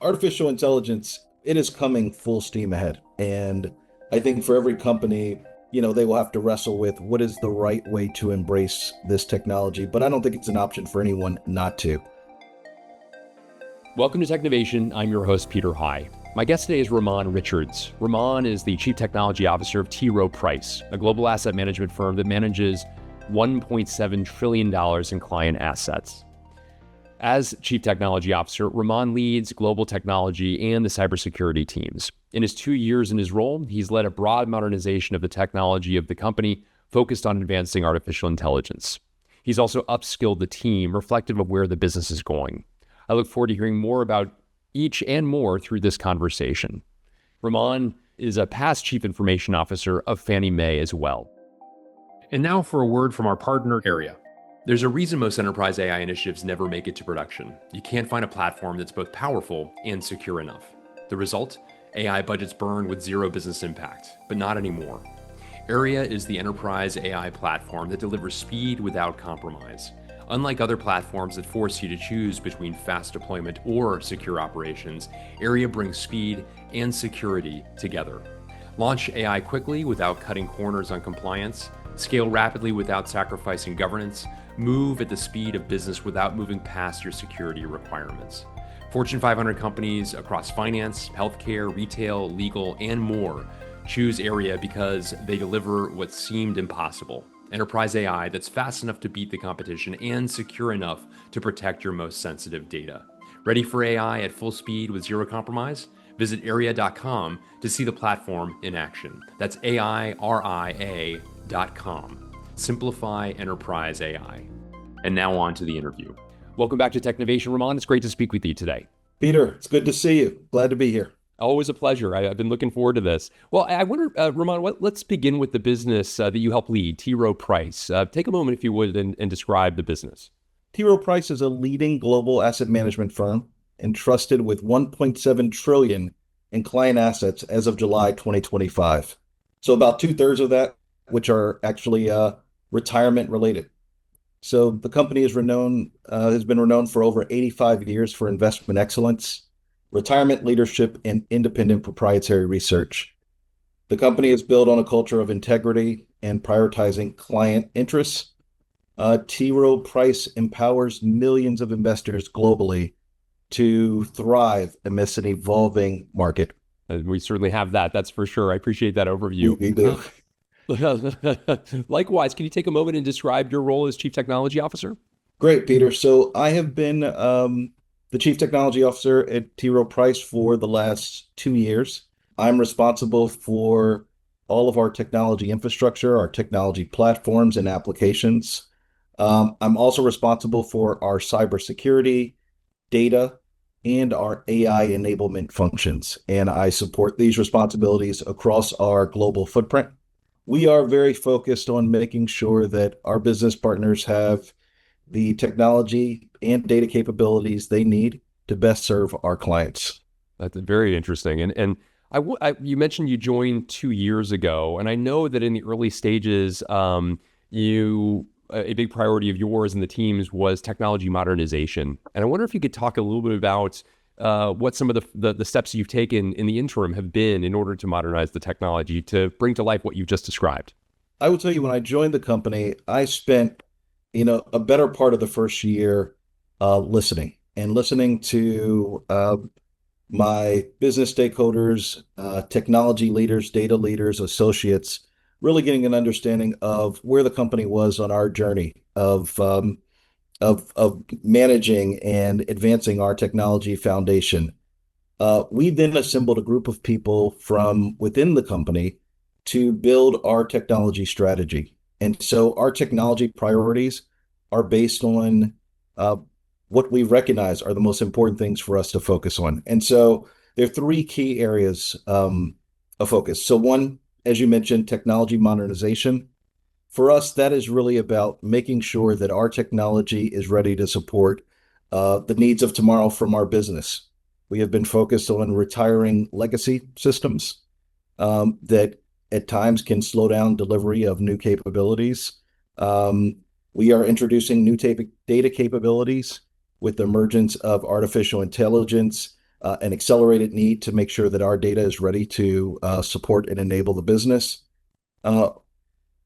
artificial intelligence, it is coming full steam ahead. And I think for every company, they will have to wrestle with what is the right way to embrace this technology. But I don't think it's an option for anyone not to. Welcome to Technovation. I'm your host, Peter High. My guest today is Ramon Richards. Ramon is the Chief Technology Officer of Rowe Price, a global asset management firm that manages $1.7 trillion in client assets. As Chief Technology Officer, Ramon leads global technology and the cybersecurity teams. In his 2 years in his role, he's led a broad modernization of the technology of the company focused on advancing artificial intelligence. He's also upskilled the team, reflective of where the business is going. I look forward to hearing more about each and more through this conversation. Ramon is a past Chief Information Officer of Fannie Mae as well. And now for a word from our partner, Airia. There's a reason most enterprise AI initiatives never make it to production. You can't find a platform that's both powerful and secure enough. The result? AI budgets burn with zero business impact, but not anymore. Airia is the enterprise AI platform that delivers speed without compromise. Unlike other platforms that force you to choose between fast deployment or secure operations, Airia brings speed and security together. Launch AI quickly without cutting corners on compliance, scale rapidly without sacrificing governance, move at the speed of business without moving past your security requirements. Fortune 500 companies across finance, healthcare, retail, legal, and more choose Airia because they deliver what seemed impossible. Enterprise AI that's fast enough to beat the competition and secure enough to protect your most sensitive data. Ready for AI at full speed with zero compromise? Visit Airia.com to see the platform in action. That's AIRIA.com. Simplify enterprise AI. And now on to the interview. Welcome back to Technovation, Ramon. It's great to speak with you today. Peter, it's good to see you. Glad to be here. Always a pleasure. I've been looking forward to this. Well, I wonder, Ramon, let's begin with the business that you help lead, Rowe Price. Take a moment, if you would, and describe the business. Rowe Price is a leading global asset management firm entrusted with $1.7 trillion in client assets as of July 2025. So about 2/3 of that, which are actually retirement related. So the company has been renowned for over 85 years for investment excellence, retirement leadership, and independent proprietary research. The company is built on a culture of integrity and prioritizing client interests. Rowe Price empowers millions of investors globally to thrive amidst an evolving market. We certainly have that. That's for sure. I appreciate that overview. We do. Likewise, can you take a moment and describe your role as Chief Technology Officer? Great, Peter. So I have been the Chief Technology Officer at Rowe Price for the last 2 years. I'm responsible for all of our technology infrastructure, our technology platforms and applications. I'm also responsible for our cybersecurity, data, and our AI enablement functions. And I support these responsibilities across our global footprint. We are very focused on making sure that our business partners have the technology and data capabilities they need to best serve our clients. That's very interesting. And you mentioned you joined 2 years ago, and I know that in the early stages, a big priority of yours and the team's was technology modernization. And I wonder if you could talk a little bit about what some of the steps you've taken in the interim have been in order to modernize the technology to bring to life what you've just described. I will tell you, when I joined the company, I spent a better part of the first year listening to my business stakeholders, technology leaders, data leaders, associates, really getting an understanding of where the company was on our journey of managing and advancing our technology foundation. We then assembled a group of people from within the company to build our technology strategy. And so our technology priorities are based on what we recognize are the most important things for us to focus on. And so there are 3 key areas of focus. So one, as you mentioned, technology modernization. For us, that is really about making sure that our technology is ready to support the needs of tomorrow from our business. We have been focused on retiring legacy systems that at times can slow down delivery of new capabilities. We are introducing new data capabilities with the emergence of artificial intelligence, an accelerated need to make sure that our data is ready to support and enable the business. Uh,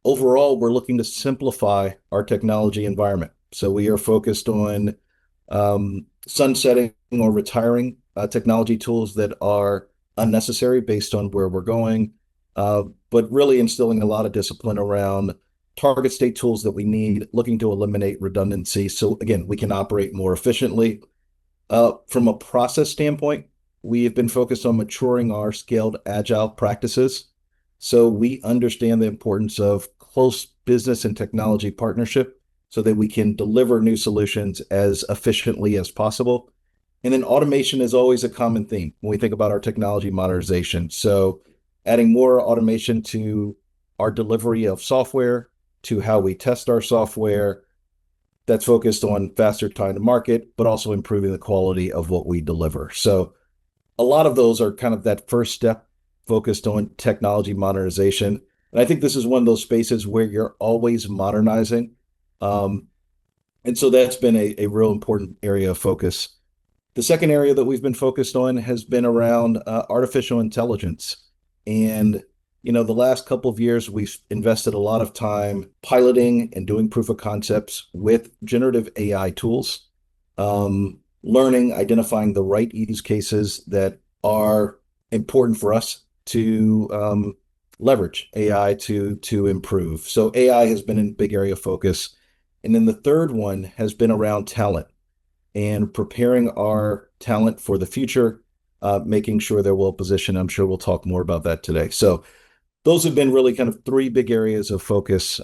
Overall, we're looking to simplify our technology environment. So we are focused on sunsetting or retiring technology tools that are unnecessary based on where we're going, but really instilling a lot of discipline around target state tools that we need, looking to eliminate redundancy. So again, we can operate more efficiently. From a process standpoint, we have been focused on maturing our scaled agile practices. So we understand the importance of close business and technology partnership so that we can deliver new solutions as efficiently as possible. And then automation is always a common theme when we think about our technology modernization. So adding more automation to our delivery of software, to how we test our software, that's focused on faster time to market, but also improving the quality of what we deliver. So a lot of those are kind of that first step focused on technology modernization. And I think this is one of those spaces where you're always modernizing. Um, and so that's been a real important area of focus. The second area that we've been focused on has been around artificial intelligence. And, the last couple of years, we've invested a lot of time piloting and doing proof of concepts with generative AI tools, learning, identifying the right use cases that are important for us to leverage AI to improve. So AI has been a big area of focus. And then the third one has been around talent and preparing our talent for the future, making sure they're well positioned. I'm sure we'll talk more about that today. So those have been really kind of three big areas of focus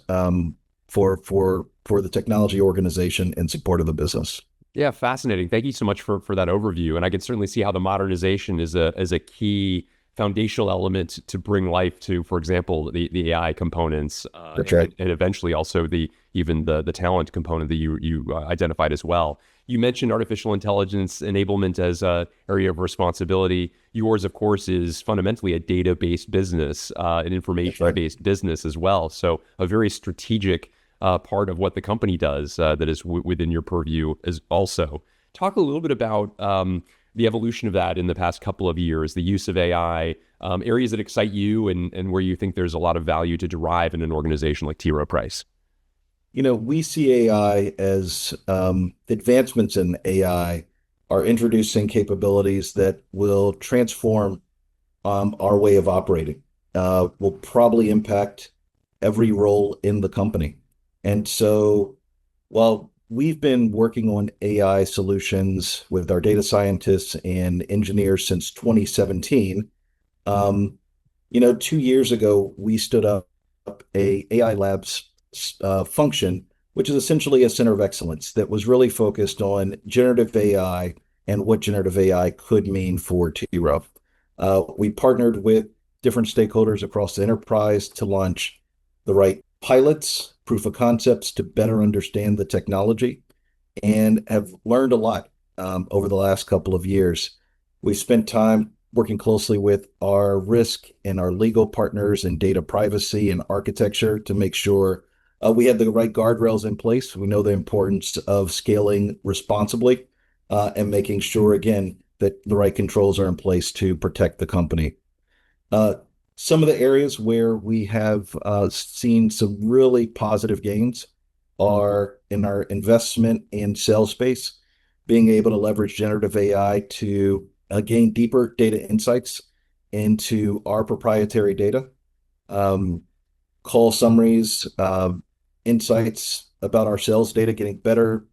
for the technology organization in support of the business. Yeah, fascinating. Thank you so much for that overview. And I can certainly see how the modernization is a key foundational element to bring life to, for example, the AI components, That's right. and eventually also even the talent component that you identified as well. You mentioned artificial intelligence enablement as a area of responsibility. Yours, of course, is fundamentally a data-based business, an That's right. information-based business as well. So a very strategic part of what the company does that is within your purview is also. Talk a little bit about the evolution of that in the past couple of years, the use of AI, areas that excite you and where you think there's a lot of value to derive in an organization like T. Rowe Price. We see AI as advancements in AI are introducing capabilities that will transform our way of operating, will probably impact every role in the company. And so while we've been working on AI solutions with our data scientists and engineers since 2017, um, 2 years ago, we stood up a AI labs function, which is essentially a center of excellence that was really focused on generative AI and what generative AI could mean for T. Rowe. We partnered with different stakeholders across the enterprise to launch the right pilots, proof of concepts to better understand the technology, and have learned a lot over the last couple of years. We've spent time working closely with our risk and our legal partners in data privacy and architecture to make sure we have the right guardrails in place. We know the importance of scaling responsibly and making sure, again, that the right controls are in place to protect the company. Uh, some of the areas where we have seen some really positive gains are in our investment and sales space, being able to leverage generative AI to gain deeper data insights into our proprietary data, um, call summaries, insights about our sales data, getting better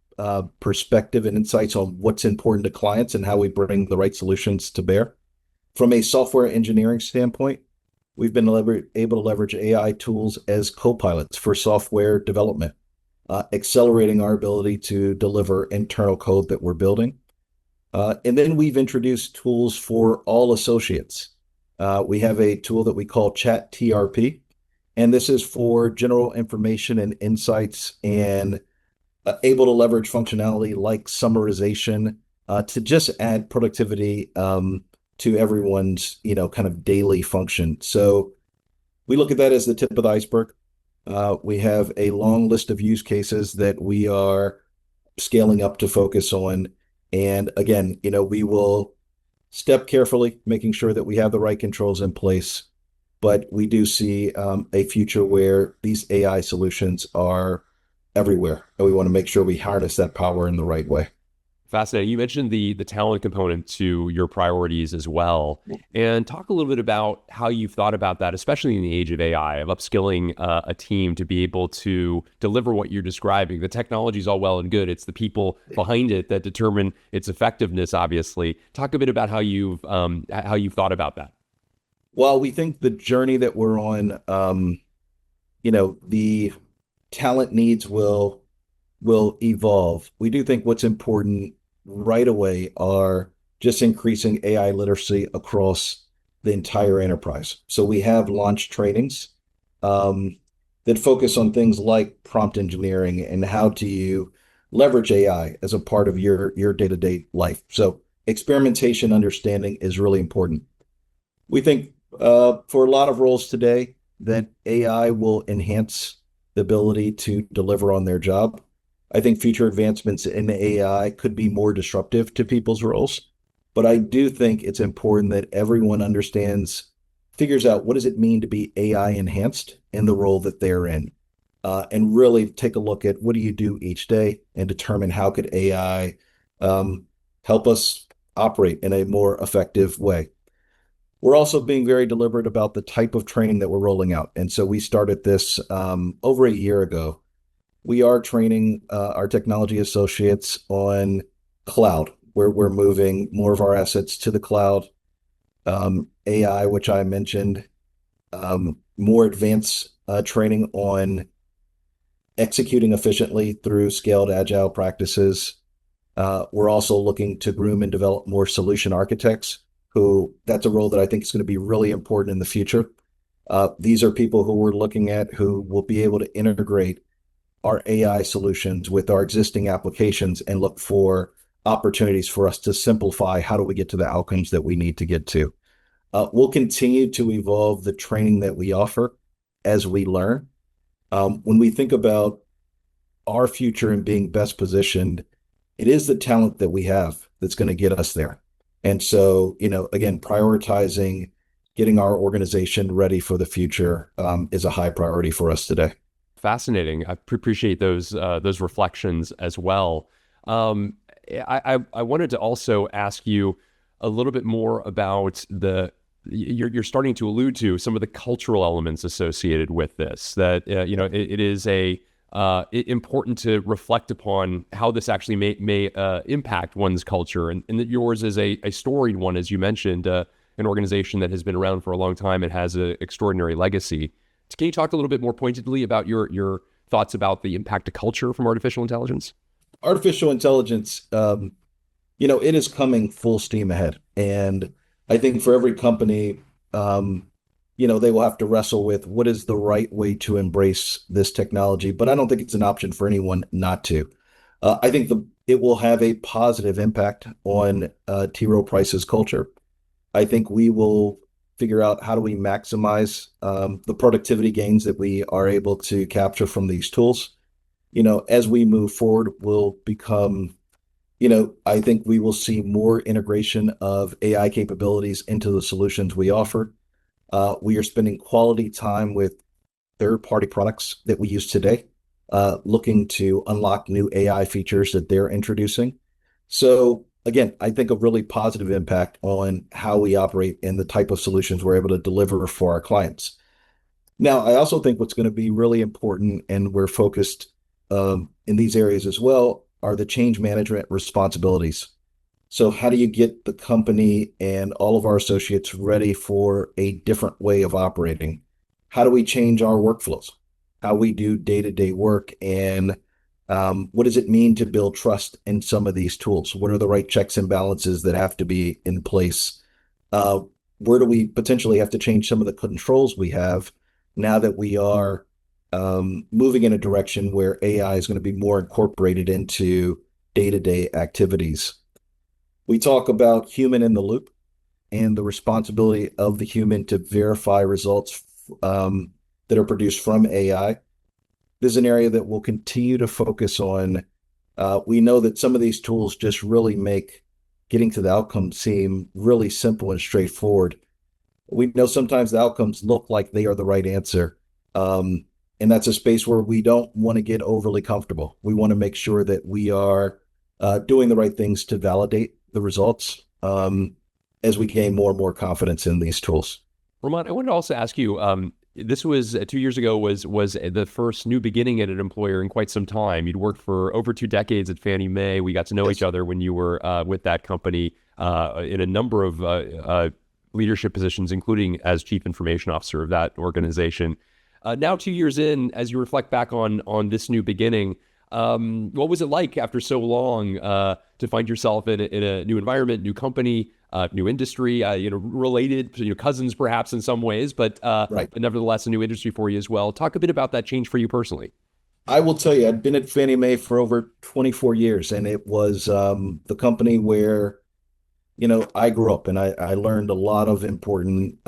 perspective and insights on what's important to clients and how we bring the right solutions to bear. From a software engineering standpoint, we've been able to leverage AI tools as co-pilots for software development, accelerating our ability to deliver internal code that we're building. And then we've introduced tools for all associates. We have a tool that we call Chat TRP, and this is for general information and insights and able to leverage functionality like summarization to just add productivity to everyone's, kind of daily function. So we look at that as the tip of the iceberg. We have a long list of use cases that we are scaling up to focus on. And again, we will step carefully, making sure that we have the right controls in place. But we do see a future where these AI solutions are everywhere, and we want to make sure we harness that power in the right way. Fascinating. You mentioned the talent component to your priorities as well, and talk a little bit about how you've thought about that, especially in the age of AI, of upskilling a team to be able to deliver what you're describing. The technology is all well and good; it's the people behind it that determine its effectiveness. Obviously, talk a bit about how you've thought about that. While we think the journey that we're on, the talent needs will evolve. We do think what's important right away are just increasing AI literacy across the entire enterprise. So we have launched trainings um, that focus on things like prompt engineering and how do you leverage AI as a part of your day-to-day life. So experimentation understanding is really important. We think for a lot of roles today that AI will enhance the ability to deliver on their job. I think future advancements in AI could be more disruptive to people's roles, but I do think it's important that everyone understands, figures out what does it mean to be AI enhanced in the role that they're in, and really take a look at what do you do each day and determine how could AI um, help us operate in a more effective way. We're also being very deliberate about the type of training that we're rolling out. And so we started this over a year ago. We are training our technology associates on cloud, where we're moving more of our assets to the cloud, AI, which I mentioned, more advanced training on executing efficiently through scaled agile practices. We're also looking to groom and develop more solution architects who that's a role that I think is going to be really important in the future. These are people who we're looking at who will be able to integrate our AI solutions with our existing applications and look for opportunities for us to simplify how do we get to the outcomes that we need to get to. We'll continue to evolve the training that we offer as we learn. When we think about our future and being best positioned, it is the talent that we have that's going to get us there. And so, again, prioritizing getting our organization ready for the future is a high priority for us today. Fascinating. I appreciate those reflections as well. I wanted to also ask you a little bit more about you're starting to allude to some of the cultural elements associated with this. That it is important to reflect upon how this actually may impact one's culture, and that yours is a storied one, as you mentioned, an organization that has been around for a long time and has an extraordinary legacy. Can you talk a little bit more pointedly about your thoughts about the impact to culture from artificial intelligence? Artificial intelligence, it is coming full steam ahead. And I think for every company, they will have to wrestle with what is the right way to embrace this technology. But I don't think it's an option for anyone not to. I think it will have a positive impact on T. Rowe Price's culture. I think we will figure out how do we maximize the productivity gains that we are able to capture from these tools. As we move forward, we'll become, I think we will see more integration of AI capabilities into the solutions we offer. We are spending quality time with third-party products that we use today, looking to unlock new AI features that they're introducing. So again, I think a really positive impact on how we operate and the type of solutions we're able to deliver for our clients. Now, I also think what's going to be really important, and we're focused in these areas as well, are the change management responsibilities. So how do you get the company and all of our associates ready for a different way of operating? How do we change our workflows? How we do day-to-day work, and what does it mean to build trust in some of these tools? What are the right checks and balances that have to be in place? Where do we potentially have to change some of the controls we have now that we are moving in a direction where AI is going to be more incorporated into day-to-day activities? We talk about human in the loop and the responsibility of the human to verify results that are produced from AI. This is an area that we'll continue to focus on. We know that some of these tools just really make getting to the outcome seem really simple and straightforward. We know sometimes the outcomes look like they are the right answer. And that's a space where we don't want to get overly comfortable. We want to make sure that we are doing the right things to validate the results as we gain more and more confidence in these tools. Ramon, I wanted to also ask you, this was 2 years ago was the first new beginning at an employer in quite some time. You'd worked for over 2 decades at Fannie Mae. We got to know each Yes. other when you were with that company in a number of leadership positions, including as chief information officer of that organization. Now, 2 years in, as you reflect back on this new beginning, what was it like after so long to find yourself in a new environment, new company, new industry, related, cousins perhaps in some ways, Right. but nevertheless a new industry for you as well. Talk a bit about that change for you personally. I will tell you, I'd been at Fannie Mae for over 24 years, and it was the company where, I grew up and I learned a lot of important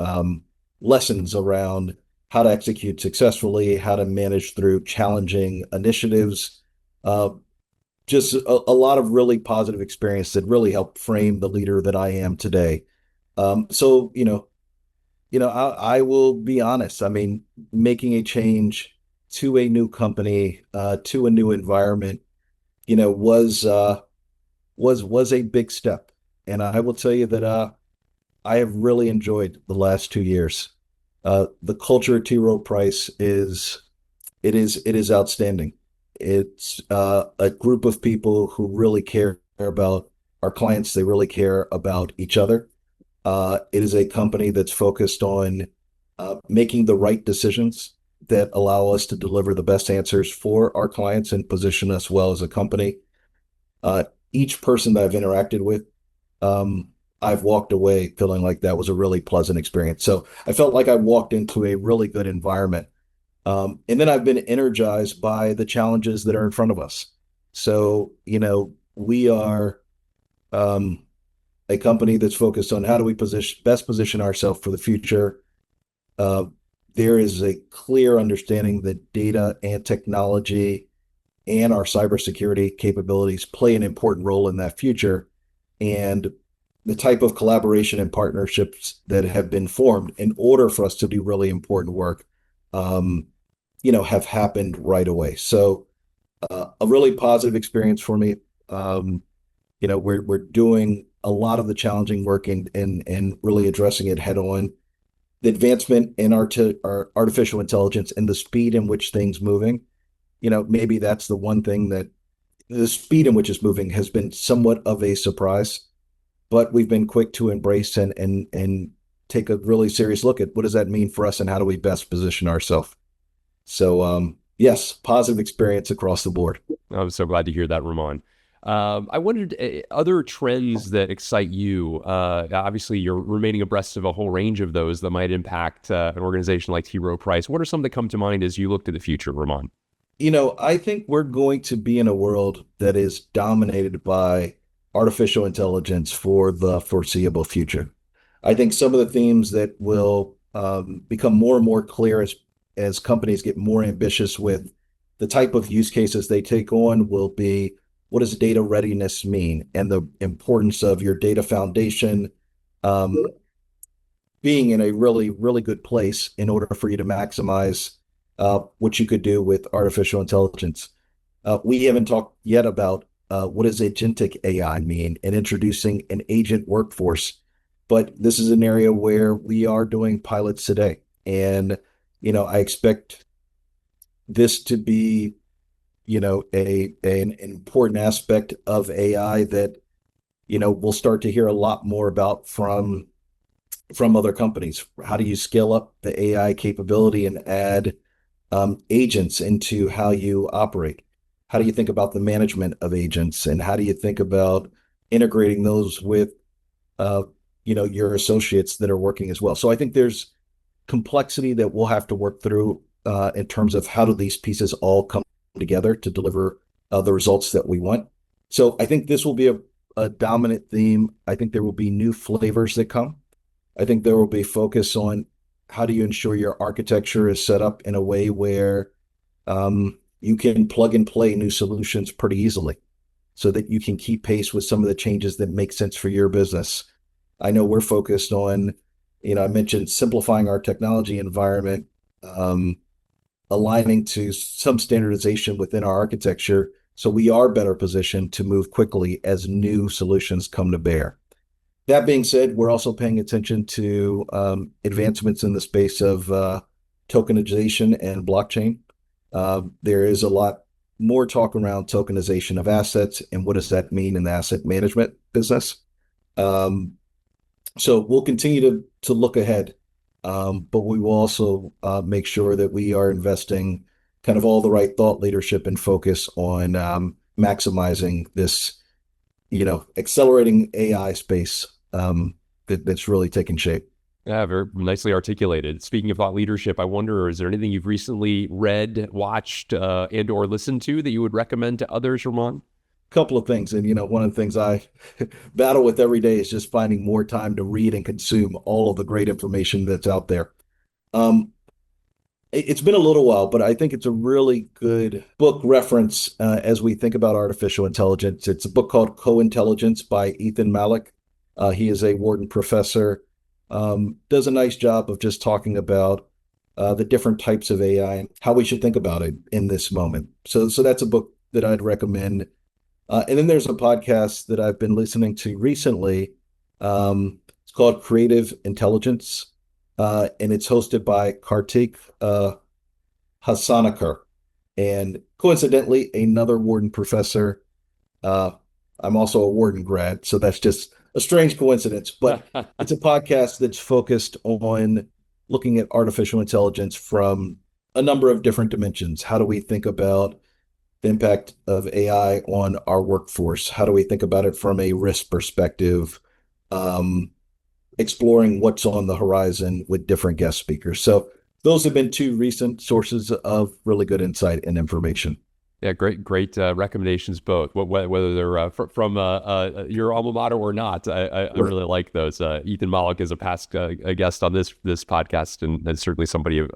lessons around how to execute successfully, how to manage through challenging initiatives, uh, just a lot of really positive experience that really helped frame the leader that I am today. So, I will be honest. I mean, making a change to a new company, to a new environment, was a big step. And I will tell you that I have really enjoyed the last 2 years. The culture at T. Rowe Price is outstanding. It's a group of people who really care about our clients. They really care about each other. It is a company that's focused on making the right decisions that allow us to deliver the best answers for our clients and position us well as a company. Each person that I've interacted with, I've walked away feeling like that was a really pleasant experience. So I felt like I walked into a really good environment. And then I've been energized by the challenges that are in front of us. So, we are a company that's focused on how do we best position ourselves for the future. Uh, there is a clear understanding that data and technology and our cybersecurity capabilities play an important role in that future. And the type of collaboration and partnerships that have been formed in order for us to do really important work, have happened right away. So a really positive experience for me. We're doing a lot of the challenging work and really addressing it head on. The advancement in our artificial intelligence and the speed in which things moving, maybe that's the one thing that the speed in which it's moving has been somewhat of a surprise, but we've been quick to embrace and take a really serious look at what does that mean for us and how do we best position ourselves. So yes, positive experience across the board. I'm so glad to hear that, Ramon. I wondered other trends that excite you. Obviously, you're remaining abreast of a whole range of those that might impact an organization like T. Rowe Price. What are some that come to mind as you look to the future, Ramon? I think we're going to be in a world that is dominated by artificial intelligence for the foreseeable future. I think some of the themes that will become more and more clear as companies get more ambitious with the type of use cases they take on will be what does data readiness mean and the importance of your data foundation um, being in a really, really good place in order for you to maximize what you could do with artificial intelligence. We haven't talked yet about what does agentic AI mean and introducing an agent workforce, but this is an area where we are doing pilots today. And, I expect this to be, an important aspect of AI that, we'll start to hear a lot more about from other companies. How do you scale up the AI capability and add agents into how you operate? How do you think about the management of agents, and how do you think about integrating those with uh, your associates that are working as well? So I think there's complexity that we'll have to work through in terms of how do these pieces all come together to deliver the results that we want. So I think this will be a dominant theme. I think there will be new flavors that come. I think there will be focus on how do you ensure your architecture is set up in a way where you can plug and play new solutions pretty easily. so that you can keep pace with some of the changes that make sense for your business. I know we're focused on, I mentioned simplifying our technology environment, aligning to some standardization within our architecture, so we are better positioned to move quickly as new solutions come to bear. That being said, we're also paying attention to advancements in the space of tokenization and blockchain. There is a lot more talk around tokenization of assets and what does that mean in the asset management business. So we'll continue to look ahead, but we will also make sure that we are investing kind of all the right thought leadership and focus on maximizing this, accelerating AI space that's really taking shape. Yeah, very nicely articulated. Speaking of thought leadership, I wonder, is there anything you've recently read, watched, and or listened to that you would recommend to others, Ramon? Couple of things. And, one of the things I battle with every day is just finding more time to read and consume all of the great information that's out there. It's been a little while, but I think it's a really good book reference as we think about artificial intelligence. It's a book called Co-Intelligence by Ethan Malik. He is a Wharton professor, does a nice job of just talking about the different types of AI and how we should think about it in this moment. So that's a book that I'd recommend. And then there's a podcast that I've been listening to recently. It's called Creative Intelligence, and it's hosted by Kartik Hassanakar, and coincidentally, another Wharton professor. I'm also a Wharton grad, so that's just a strange coincidence, but it's a podcast that's focused on looking at artificial intelligence from a number of different dimensions. How do we think about the impact of AI on our workforce? How do we think about it from a risk perspective? Exploring what's on the horizon with different guest speakers. So those have been two recent sources of really good insight and information. Yeah, great recommendations both. Whether they're from your alma mater or not, I really like those. Ethan Malik is a past guest on this podcast, and certainly somebody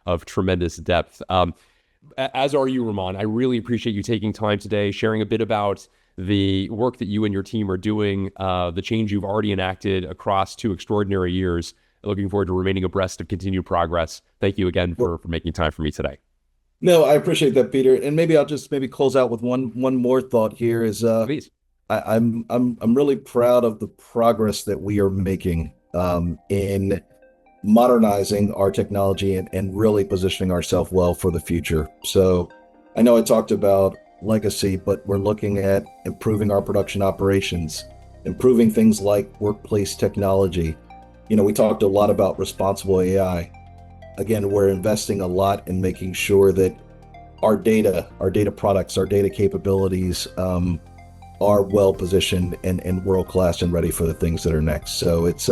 of tremendous depth. As are you, Ramon. I really appreciate you taking time today, sharing a bit about the work that you and your team are doing, the change you've already enacted across 2 extraordinary years. Looking forward to remaining abreast of continued progress. Thank you again for making time for me today. No, I appreciate that, Peter. And maybe I'll just close out with one more thought here is Please. I'm really proud of the progress that we are making in modernizing our technology and really positioning ourselves well for the future. So I know I talked about legacy, but we're looking at improving our production operations, improving things like workplace technology. We talked a lot about responsible AI. Again, we're investing a lot in making sure that our data products, our data capabilities are well positioned and world-class and ready for the things that are next. So it's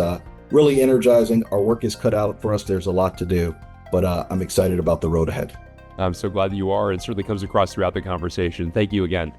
really energizing. Our work is cut out for us. There's a lot to do, but I'm excited about the road ahead. I'm so glad that you are, and certainly comes across throughout the conversation. Thank you again.